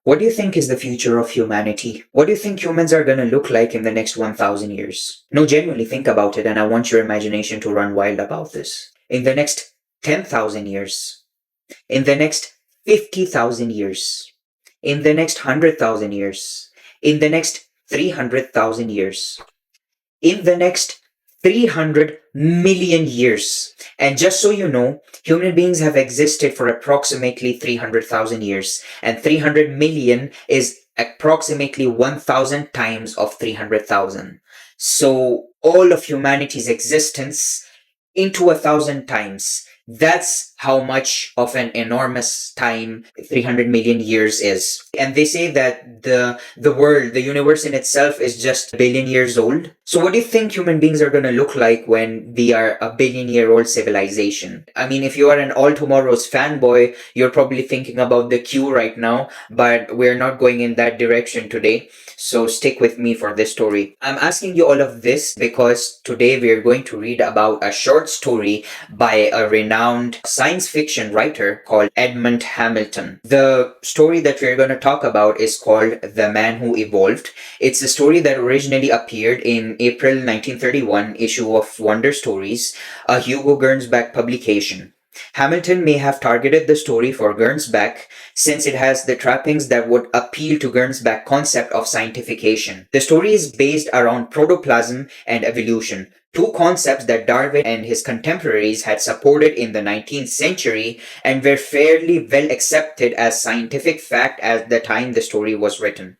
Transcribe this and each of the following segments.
What do you think is the future of humanity? What do you think humans are going to look like in the next 1000 years? No, genuinely think about it, and I want your imagination to run wild about this. In the next 10,000 years, in the next 50,000 years, in the next 100,000 years, in the next 300,000 years, in the next 300 million years. And just so you know, human beings have existed for approximately 300,000 years, and 300 million is approximately 1,000 times of 300,000. So all of humanity's existence into 1,000 times. That's how much of an enormous time 300 million years is. And they say that the world, the universe in itself is just a billion years old. So what do you think human beings are going to look like when we are a billion-year-old civilization? I mean, if you are an All Tomorrow's fanboy, you're probably thinking about the queue right now, but we're not going in that direction today. So stick with me for this story. I'm asking you all of this because today we're going to read about a short story by a renowned science fiction writer called Edmond Hamilton. The story that we're going to talk about is called The Man Who Evolved. It's a story that originally appeared in April 1931 issue of Wonder Stories, a Hugo Gernsback publication. Hamilton may have targeted the story for Gernsback since it has the trappings that would appeal to Gernsback's concept of scientification. The story is based around protoplasm and evolution, two concepts that Darwin and his contemporaries had supported in the 19th century and were fairly well accepted as scientific fact at the time the story was written.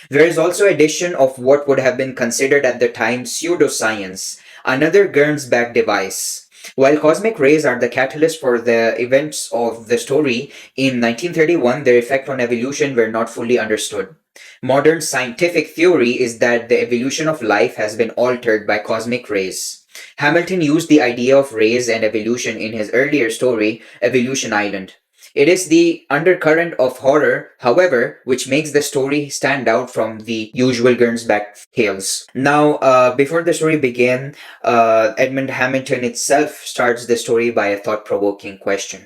There is also addition of what would have been considered at the time pseudoscience, another Gernsback device. While cosmic rays are the catalyst for the events of the story, in 1931 their effect on evolution were not fully understood. Modern scientific theory is that the evolution of life has been altered by cosmic rays. Hamilton used the idea of rays and evolution in his earlier story, Evolution Island. It is the undercurrent of horror, however, which makes the story stand out from the usual Gernsback tales. Now, before the story begins, Edmond Hamilton itself starts the story by a thought-provoking question.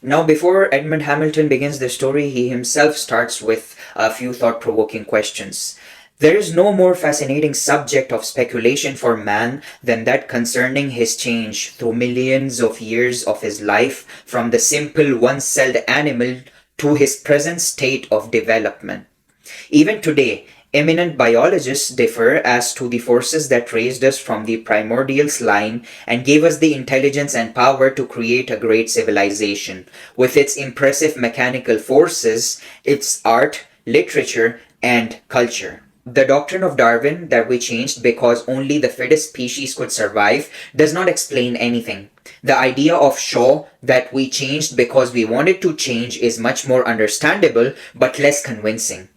Now, before Edmond Hamilton begins the story, he himself starts with a few thought-provoking questions. There is no more fascinating subject of speculation for man than that concerning his change through millions of years of his life from the simple one-celled animal to his present state of development. Even today, eminent biologists differ as to the forces that raised us from the primordial slime and gave us the intelligence and power to create a great civilization, with its impressive mechanical forces, its art, literature, and culture. The doctrine of Darwin that we changed because only the fittest species could survive does not explain anything. The idea of Shaw that we changed because we wanted to change is much more understandable but less convincing.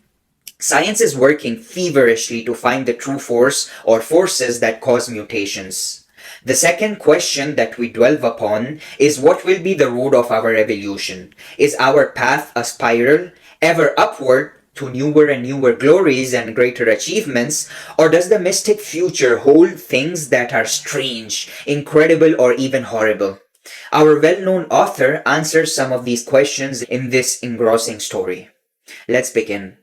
Science is working feverishly to find the true force or forces that cause mutations. The second question that we delve upon is what will be the road of our evolution? Is our path a spiral, ever upward, to newer and newer glories and greater achievements, or does the mystic future hold things that are strange, incredible, or even horrible? Our well-known author answers some of these questions in this engrossing story. Let's begin.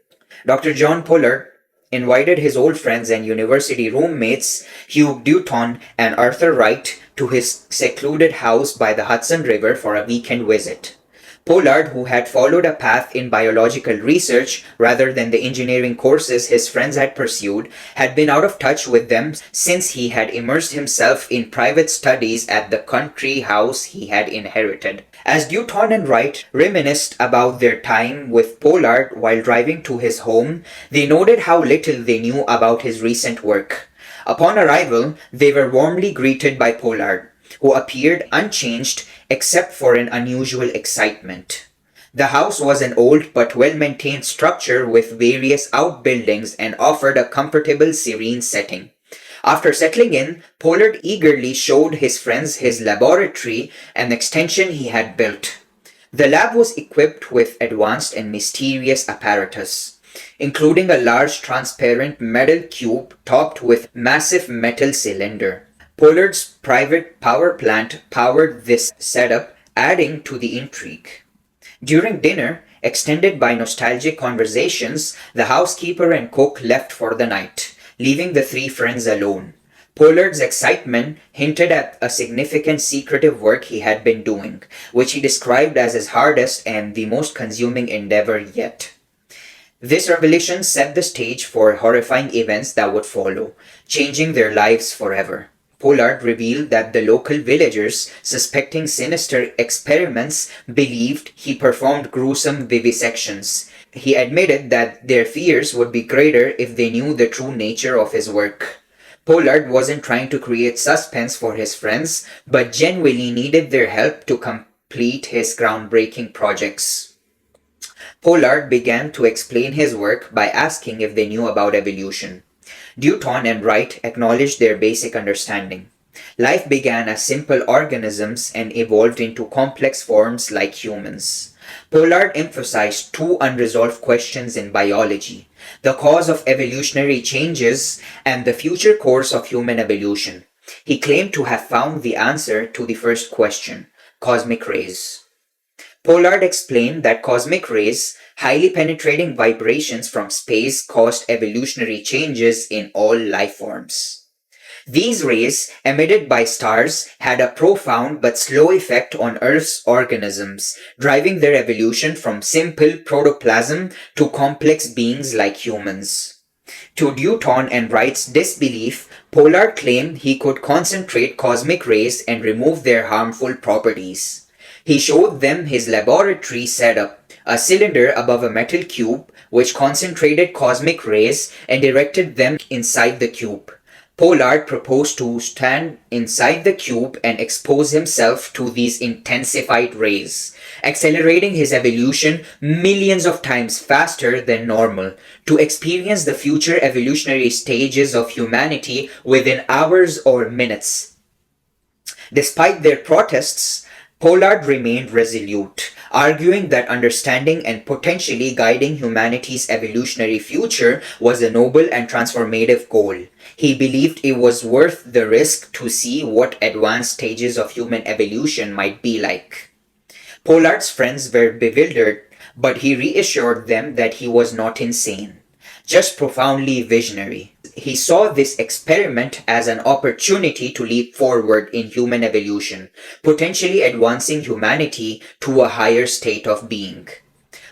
Dr. John Pollard invited his old friends and university roommates Hugh Dutton and Arthur Wright to his secluded house by the Hudson River for a weekend visit. Pollard, who had followed a path in biological research rather than the engineering courses his friends had pursued, had been out of touch with them since he had immersed himself in private studies at the country house he had inherited. As Dutton and Wright reminisced about their time with Pollard while driving to his home, they noted how little they knew about his recent work. Upon arrival, they were warmly greeted by Pollard, who appeared unchanged except for an unusual excitement. The house was an old but well-maintained structure with various outbuildings and offered a comfortable, serene setting. After settling in, Pollard eagerly showed his friends his laboratory, an extension he had built. The lab was equipped with advanced and mysterious apparatus, including a large transparent metal cube topped with massive metal cylinder. Pollard's private power plant powered this setup, adding to the intrigue. During dinner, extended by nostalgic conversations, the housekeeper and cook left for the night, leaving the three friends alone. Pollard's excitement hinted at a significant secretive work he had been doing, which he described as his hardest and the most consuming endeavor yet. This revelation set the stage for horrifying events that would follow, changing their lives forever. Pollard revealed that the local villagers, suspecting sinister experiments, believed he performed gruesome vivisections. He admitted that their fears would be greater if they knew the true nature of his work. Pollard wasn't trying to create suspense for his friends, but genuinely needed their help to complete his groundbreaking projects. Pollard began to explain his work by asking if they knew about evolution. Newton and Wright acknowledged their basic understanding. Life began as simple organisms and evolved into complex forms like humans. Pollard emphasized two unresolved questions in biology: the cause of evolutionary changes and the future course of human evolution. He claimed to have found the answer to the first question: cosmic rays. Pollard explained that cosmic rays, highly penetrating vibrations from space, caused evolutionary changes in all life forms. These rays, emitted by stars, had a profound but slow effect on Earth's organisms, driving their evolution from simple protoplasm to complex beings like humans. To Newton and Wright's disbelief, Pollard claimed he could concentrate cosmic rays and remove their harmful properties. He showed them his laboratory setup, a cylinder above a metal cube which concentrated cosmic rays and directed them inside the cube. Pollard proposed to stand inside the cube and expose himself to these intensified rays, accelerating his evolution millions of times faster than normal, to experience the future evolutionary stages of humanity within hours or minutes. Despite their protests, Pollard remained resolute, arguing that understanding and potentially guiding humanity's evolutionary future was a noble and transformative goal. He believed it was worth the risk to see what advanced stages of human evolution might be like. Pollard's friends were bewildered, but he reassured them that he was not insane, just profoundly visionary. He saw this experiment as an opportunity to leap forward in human evolution, potentially advancing humanity to a higher state of being.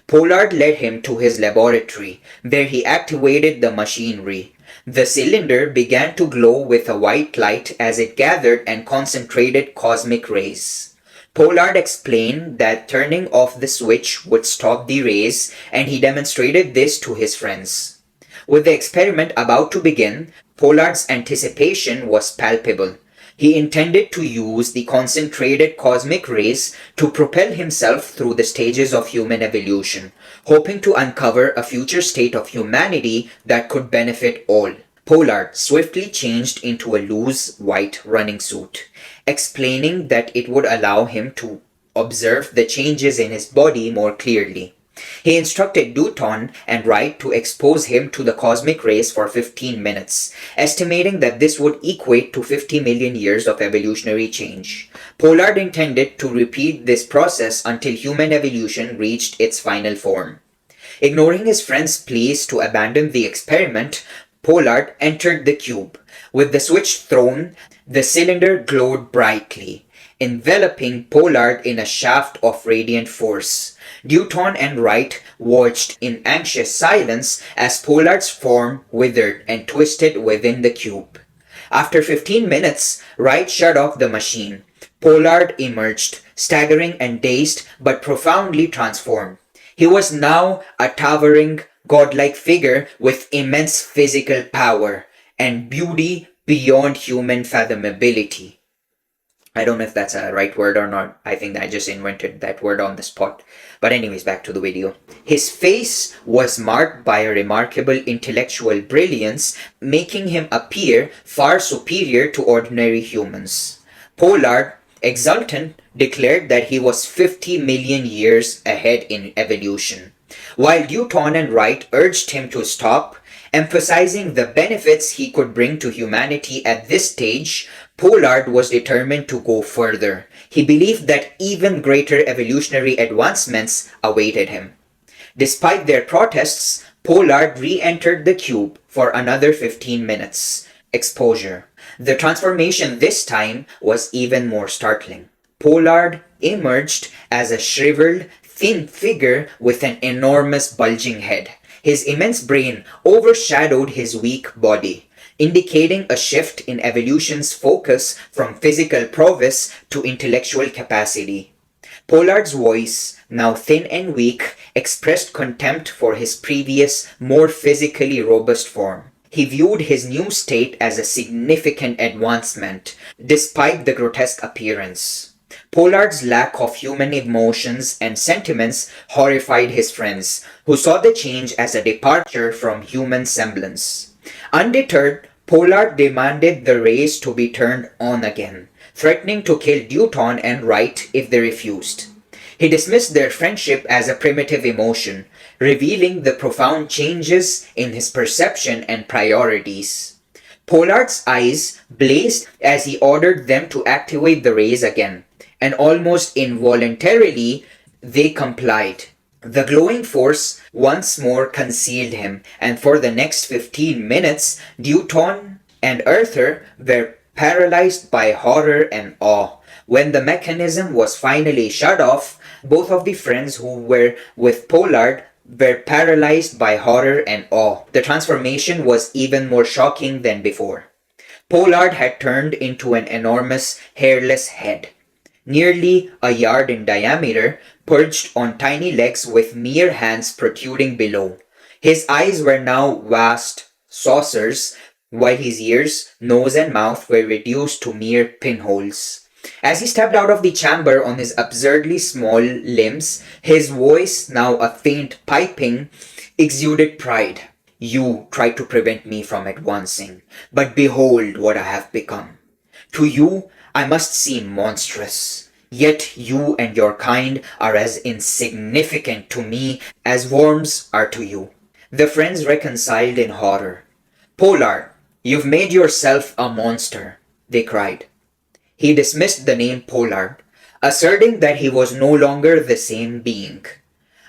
Pollard led him to his laboratory, where he activated the machinery. The cylinder began to glow with a white light as it gathered and concentrated cosmic rays. Pollard explained that turning off the switch would stop the rays, and he demonstrated this to his friends. With the experiment about to begin, Pollard's anticipation was palpable. He intended to use the concentrated cosmic rays to propel himself through the stages of human evolution, hoping to uncover a future state of humanity that could benefit all. Pollard swiftly changed into a loose white running suit, explaining that it would allow him to observe the changes in his body more clearly. He instructed Newton and Wright to expose him to the cosmic rays for 15 minutes, estimating that this would equate to 50 million years of evolutionary change. Pollard intended to repeat this process until human evolution reached its final form. Ignoring his friends' pleas to abandon the experiment, Pollard entered the cube. With the switch thrown, the cylinder glowed brightly, enveloping Pollard in a shaft of radiant force. Newton and Wright watched in anxious silence as Pollard's form withered and twisted within the cube. After 15 minutes, Wright shut off the machine. Pollard emerged, staggering and dazed, but profoundly transformed. He was now a towering, godlike figure with immense physical power and beauty beyond human fathomability. I don't know if that's a right word or not. I think I just invented that word on the spot. But anyways, back to the video. His face was marked by a remarkable intellectual brilliance, making him appear far superior to ordinary humans. Pollard, exultant, declared that he was 50 million years ahead in evolution, while Newton and Wright urged him to stop, emphasizing the benefits he could bring to humanity at this stage. Pollard was determined to go further. He believed that even greater evolutionary advancements awaited him. Despite their protests, Pollard re-entered the cube for another 15 minutes. Exposure. The transformation this time was even more startling. Pollard emerged as a shriveled, thin figure with an enormous bulging head. His immense brain overshadowed his weak body, indicating a shift in evolution's focus from physical prowess to intellectual capacity. Pollard's voice, now thin and weak, expressed contempt for his previous, more physically robust form. He viewed his new state as a significant advancement, despite the grotesque appearance. Pollard's lack of human emotions and sentiments horrified his friends, who saw the change as a departure from human semblance. Undeterred, Pollard demanded the rays to be turned on again, threatening to kill Newton and Wright if they refused. He dismissed their friendship as a primitive emotion, revealing the profound changes in his perception and priorities. Pollard's eyes blazed as he ordered them to activate the rays again, and almost involuntarily they complied. The glowing force once more concealed him, and for the next 15 minutes, Newton and Arthur were paralyzed by horror and awe. When the mechanism was finally shut off, both of the friends who were with Pollard were paralyzed by horror and awe. The transformation was even more shocking than before. Pollard had turned into an enormous, hairless head, nearly a yard in diameter, perched on tiny legs with mere hands protruding below. His eyes were now vast saucers, while his ears, nose, and mouth were reduced to mere pinholes. As he stepped out of the chamber on his absurdly small limbs, his voice, now a faint piping, exuded pride. "You tried to prevent me from advancing, but behold what I have become. To you, I must seem monstrous. Yet you and your kind are as insignificant to me as worms are to you." The friends reconciled in horror. "Pollard, you've made yourself a monster," they cried. He dismissed the name Pollard, asserting that he was no longer the same being.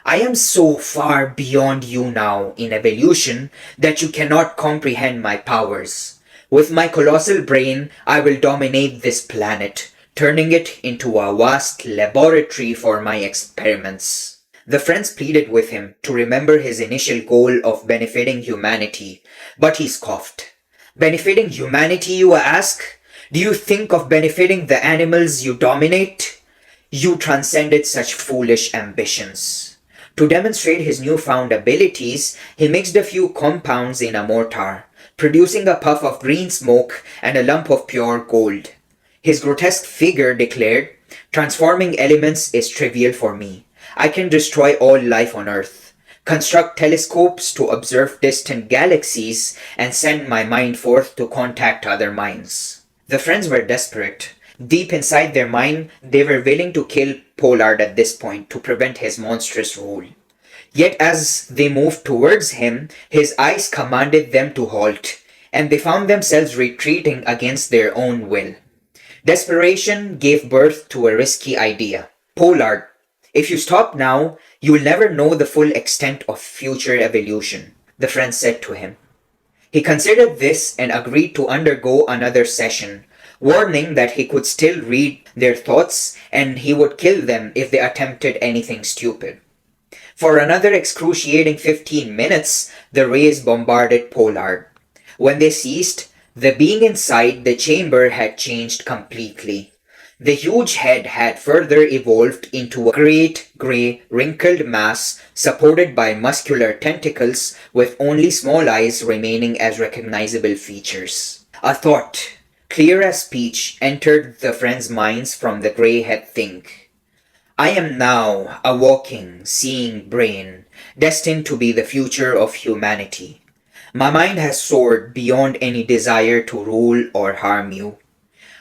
"I am so far beyond you now in evolution that you cannot comprehend my powers. With my colossal brain, I will dominate this planet, turning it into a vast laboratory for my experiments." The friends pleaded with him to remember his initial goal of benefiting humanity, but he scoffed. "Benefiting humanity, you ask? Do you think of benefiting the animals you dominate? You transcended such foolish ambitions." To demonstrate his newfound abilities, he mixed a few compounds in a mortar, producing a puff of green smoke and a lump of pure gold. His grotesque figure declared, "Transforming elements is trivial for me. I can destroy all life on Earth, construct telescopes to observe distant galaxies, and send my mind forth to contact other minds." The friends were desperate. Deep inside their mind, they were willing to kill Pollard at this point to prevent his monstrous rule. Yet as they moved towards him, his eyes commanded them to halt, and they found themselves retreating against their own will. Desperation gave birth to a risky idea. "Pollard, if you stop now, you will never know the full extent of future evolution," the friends said to him. He considered this and agreed to undergo another session, warning that he could still read their thoughts and he would kill them if they attempted anything stupid. For another excruciating 15 minutes, the rays bombarded Pollard. When they ceased, the being inside the chamber had changed completely. The huge head had further evolved into a great, grey, wrinkled mass supported by muscular tentacles with only small eyes remaining as recognizable features. A thought, clear as speech, entered the friends' minds from the grey-head thing. "I am now a walking, seeing brain, destined to be the future of humanity. My mind has soared beyond any desire to rule or harm you.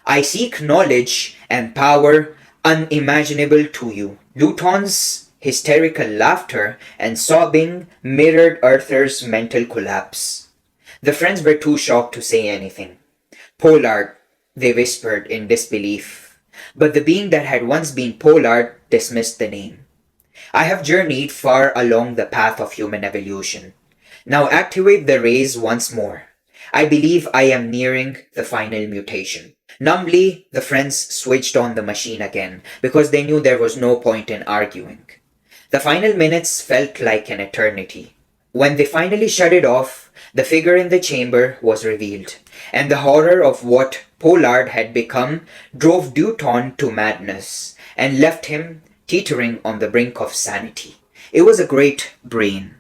I seek knowledge and power unimaginable to you." Luton's hysterical laughter and sobbing mirrored Arthur's mental collapse. The friends were too shocked to say anything. "Pollard, they whispered in disbelief. But the being that had once been Pollard dismissed the name. I have journeyed far along the path of human evolution. Now activate the rays once more. I believe I am nearing the final mutation. Numbly, the friends switched on the machine again because they knew there was no point in arguing. The final minutes felt like an eternity. When they finally shut it off, the figure in the chamber was revealed, and the horror of what Pollard had become drove Dutton to madness and left him teetering on the brink of sanity. It was a great brain.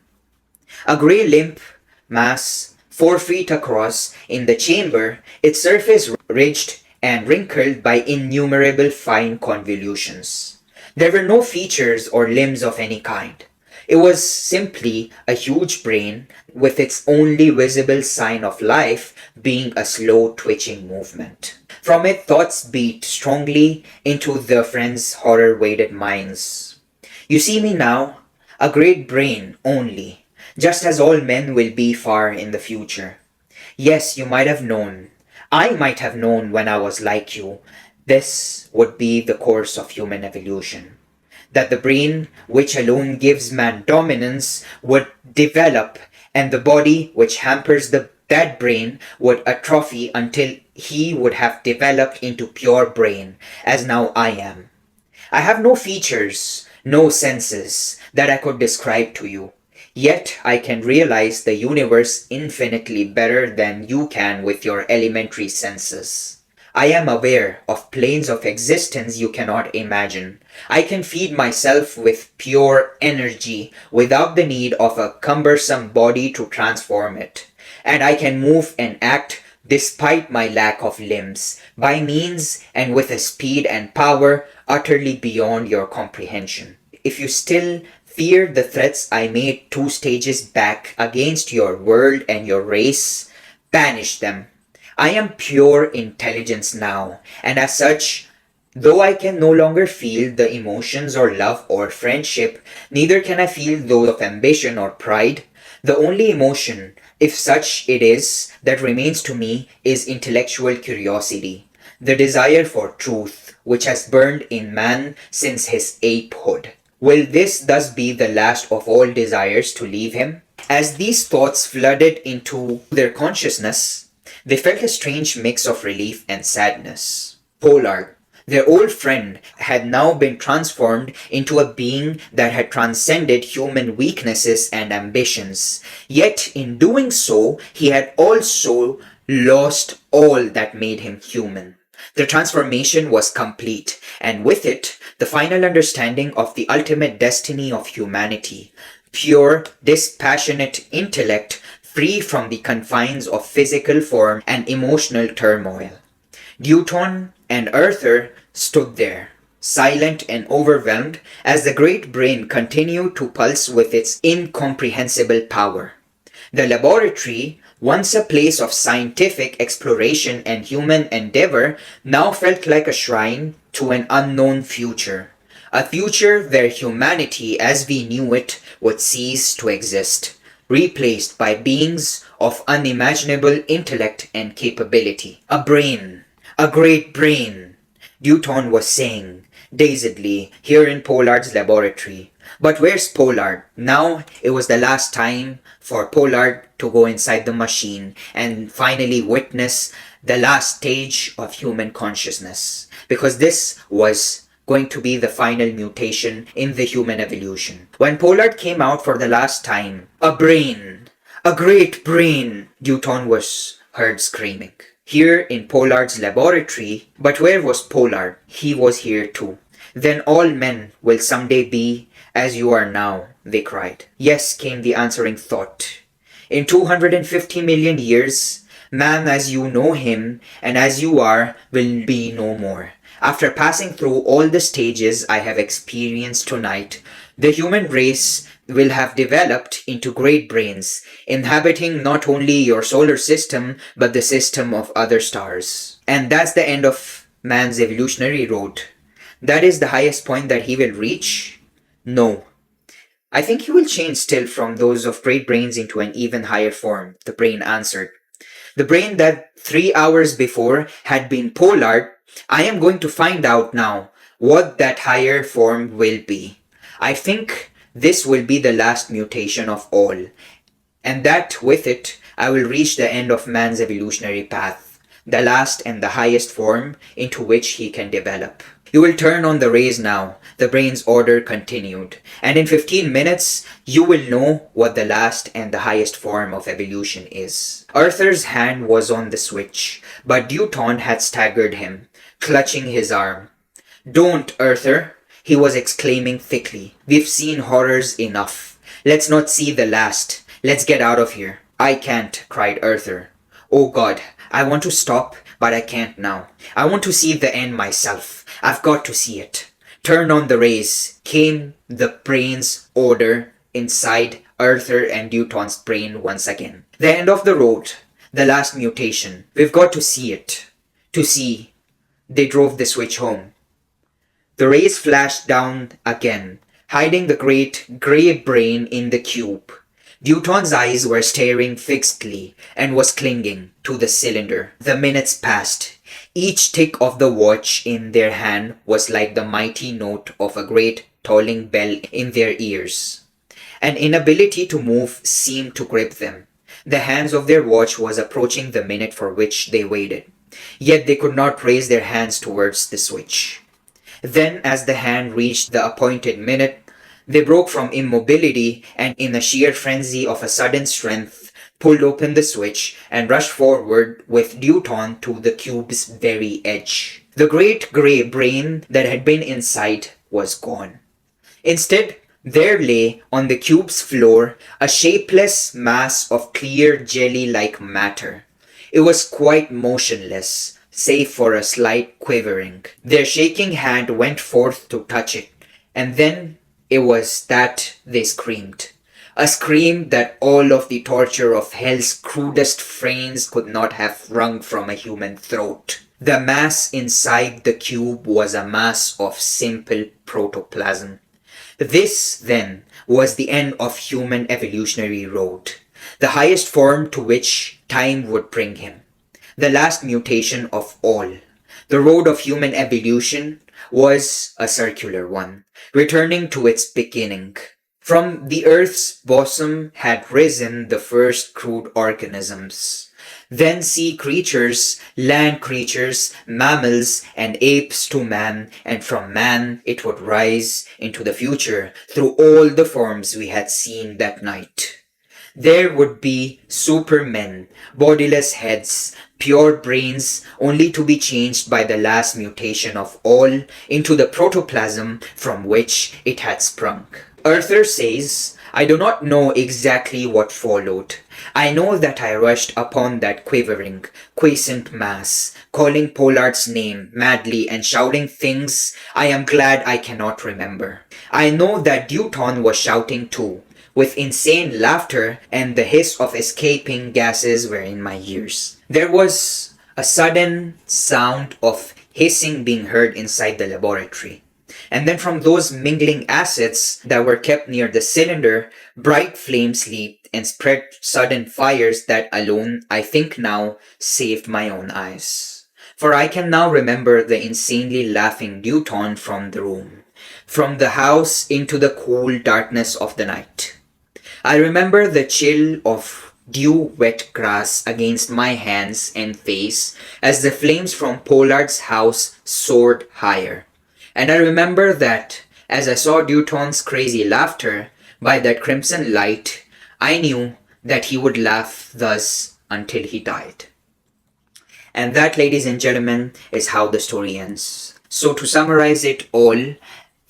A grey limp mass, 4 feet across, in the chamber, its surface ridged and wrinkled by innumerable fine convolutions. There were no features or limbs of any kind. It was simply a huge brain with its only visible sign of life being a slow twitching movement. From it, thoughts beat strongly into the friends' horror-weighted minds. You see me now, a great brain only, just as all men will be far in the future. Yes, you might have known. I might have known when I was like you. This would be the course of human evolution. That the brain, which alone gives man dominance, would develop, and the body, which hampers that brain, would atrophy until he would have developed into pure brain, as now I am. I have no features, no senses that I could describe to you. Yet I can realize the universe infinitely better than you can with your elementary senses. I am aware of planes of existence you cannot imagine. I can feed myself with pure energy without the need of a cumbersome body to transform it. And I can move and act despite my lack of limbs, by means and with a speed and power utterly beyond your comprehension. If you still fear the threats I made 2 stages back against your world and your race, banish them. I am pure intelligence now, and as such, though I can no longer feel the emotions or love or friendship, neither can I feel those of ambition or pride. The only emotion, if such it is, that remains to me is intellectual curiosity, the desire for truth, which has burned in man since his apehood. Will this thus be the last of all desires to leave him? As these thoughts flooded into their consciousness, they felt a strange mix of relief and sadness. Pollard, their old friend, had now been transformed into a being that had transcended human weaknesses and ambitions. Yet in doing so, he had also lost all that made him human. The transformation was complete, and with it, the final understanding of the ultimate destiny of humanity. Pure, dispassionate intellect, free from the confines of physical form and emotional turmoil. Dutton and Arthur stood there, silent and overwhelmed, as the great brain continued to pulse with its incomprehensible power. The laboratory, once a place of scientific exploration and human endeavor, now felt like a shrine to an unknown future. A future where humanity as we knew it would cease to exist, replaced by beings of unimaginable intellect and capability. A brain, a great brain, Dutton was saying, dazedly, here in Pollard's laboratory. But where's Pollard? Now it was the last time for Pollard to go inside the machine and finally witness the last stage of human consciousness. Because this was going to be the final mutation in the human evolution. When Pollard came out for the last time, a brain, a great brain, Dutton was heard screaming. Here in Pollard's laboratory, but where was Pollard? He was here too. Then all men will someday be as you are now, they cried. Yes, came the answering thought. In 250 million years, man as you know him and as you are will be no more. After passing through all the stages I have experienced tonight, the human race will have developed into great brains, inhabiting not only your solar system, but the system of other stars. And that's the end of man's evolutionary road. That is the highest point that he will reach? No. I think he will change still from those of great brains into an even higher form, the brain answered. The brain that 3 hours before had been Pollard, I am going to find out now what that higher form will be. I think this will be the last mutation of all, and that with it I will reach the end of man's evolutionary path, the last and the highest form into which he can develop. You will turn on the rays now, the brain's order continued, and in 15 minutes you will know what the last and the highest form of evolution is. Arthur's hand was on the switch, but Dutton had staggered him, clutching his arm. "Don't, Arthur," he was exclaiming thickly. "We've seen horrors enough. Let's not see the last. Let's get out of here." "I can't," cried Arthur. "Oh God, I want to stop, but I can't now. I want to see the end myself. I've got to see it." "Turn on the rays," came the brain's order inside Arthur and Dutton's brain once again. "The end of the road. The last mutation. We've got to see it." To see. They drove the switch home. The rays flashed down again, hiding the great grey brain in the cube. Dutton's eyes were staring fixedly and was clinging to the cylinder. The minutes passed. Each tick of the watch in their hand was like the mighty note of a great tolling bell in their ears. An inability to move seemed to grip them. The hands of their watch was approaching the minute for which they waited. Yet they could not raise their hands towards the switch. Then, as the hand reached the appointed minute, they broke from immobility and, in a sheer frenzy of a sudden strength, pulled open the switch and rushed forward with Dutton to the cube's very edge. The great grey brain that had been inside was gone. Instead, there lay on the cube's floor a shapeless mass of clear jelly-like matter. It was quite motionless, save for a slight quivering. Their shaking hand went forth to touch it, and then it was that they screamed. A scream that all of the torture of hell's crudest frames could not have wrung from a human throat. The mass inside the cube was a mass of simple protoplasm. This, then, was the end of human evolutionary road, the highest form to which time would bring him, the last mutation of all. The road of human evolution was a circular one, returning to its beginning. From the earth's bosom had risen the first crude organisms. Then sea creatures, land creatures, mammals, and apes to man, and from man it would rise into the future through all the forms we had seen that night. There would be supermen, bodiless heads, pure brains, only to be changed by the last mutation of all into the protoplasm from which it had sprung. Arthur says, "I do not know exactly what followed. I know that I rushed upon that quivering, quiescent mass, calling Pollard's name madly and shouting things I am glad I cannot remember. I know that Dutton was shouting too, with insane laughter, and the hiss of escaping gases were in my ears. There was a sudden sound of hissing being heard inside the laboratory. And then from those mingling acids that were kept near the cylinder, bright flames leaped and spread sudden fires that alone, I think now, saved my own eyes. For I can now remember the insanely laughing Dutton from the room, from the house into the cool darkness of the night. I remember the chill of dew-wet grass against my hands and face as the flames from Pollard's house soared higher. And I remember that, as I saw Dutton's crazy laughter by that crimson light, I knew that he would laugh thus until he died. And that, ladies and gentlemen, is how the story ends. So to summarize it all,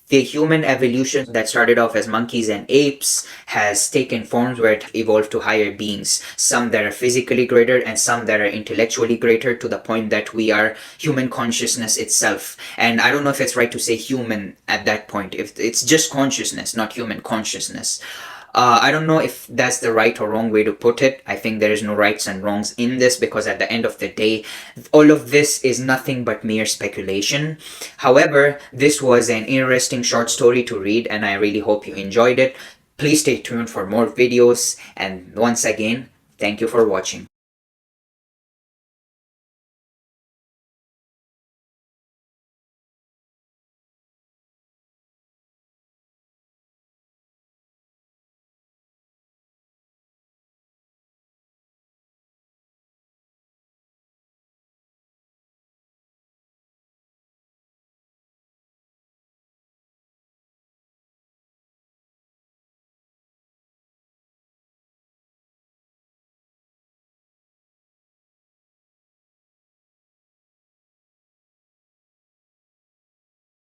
the human evolution that started off as monkeys and apes has taken forms where it evolved to higher beings, some that are physically greater and some that are intellectually greater, to the point that we are human consciousness itself. And I don't know if it's right to say human at that point, if it's just consciousness, not human consciousness. I don't know if that's the right or wrong way to put it. I think there is no rights and wrongs in this, because at the end of the day, all of this is nothing but mere speculation. However, this was an interesting short story to read, and I really hope you enjoyed it. Please stay tuned for more videos, and once again, thank you for watching.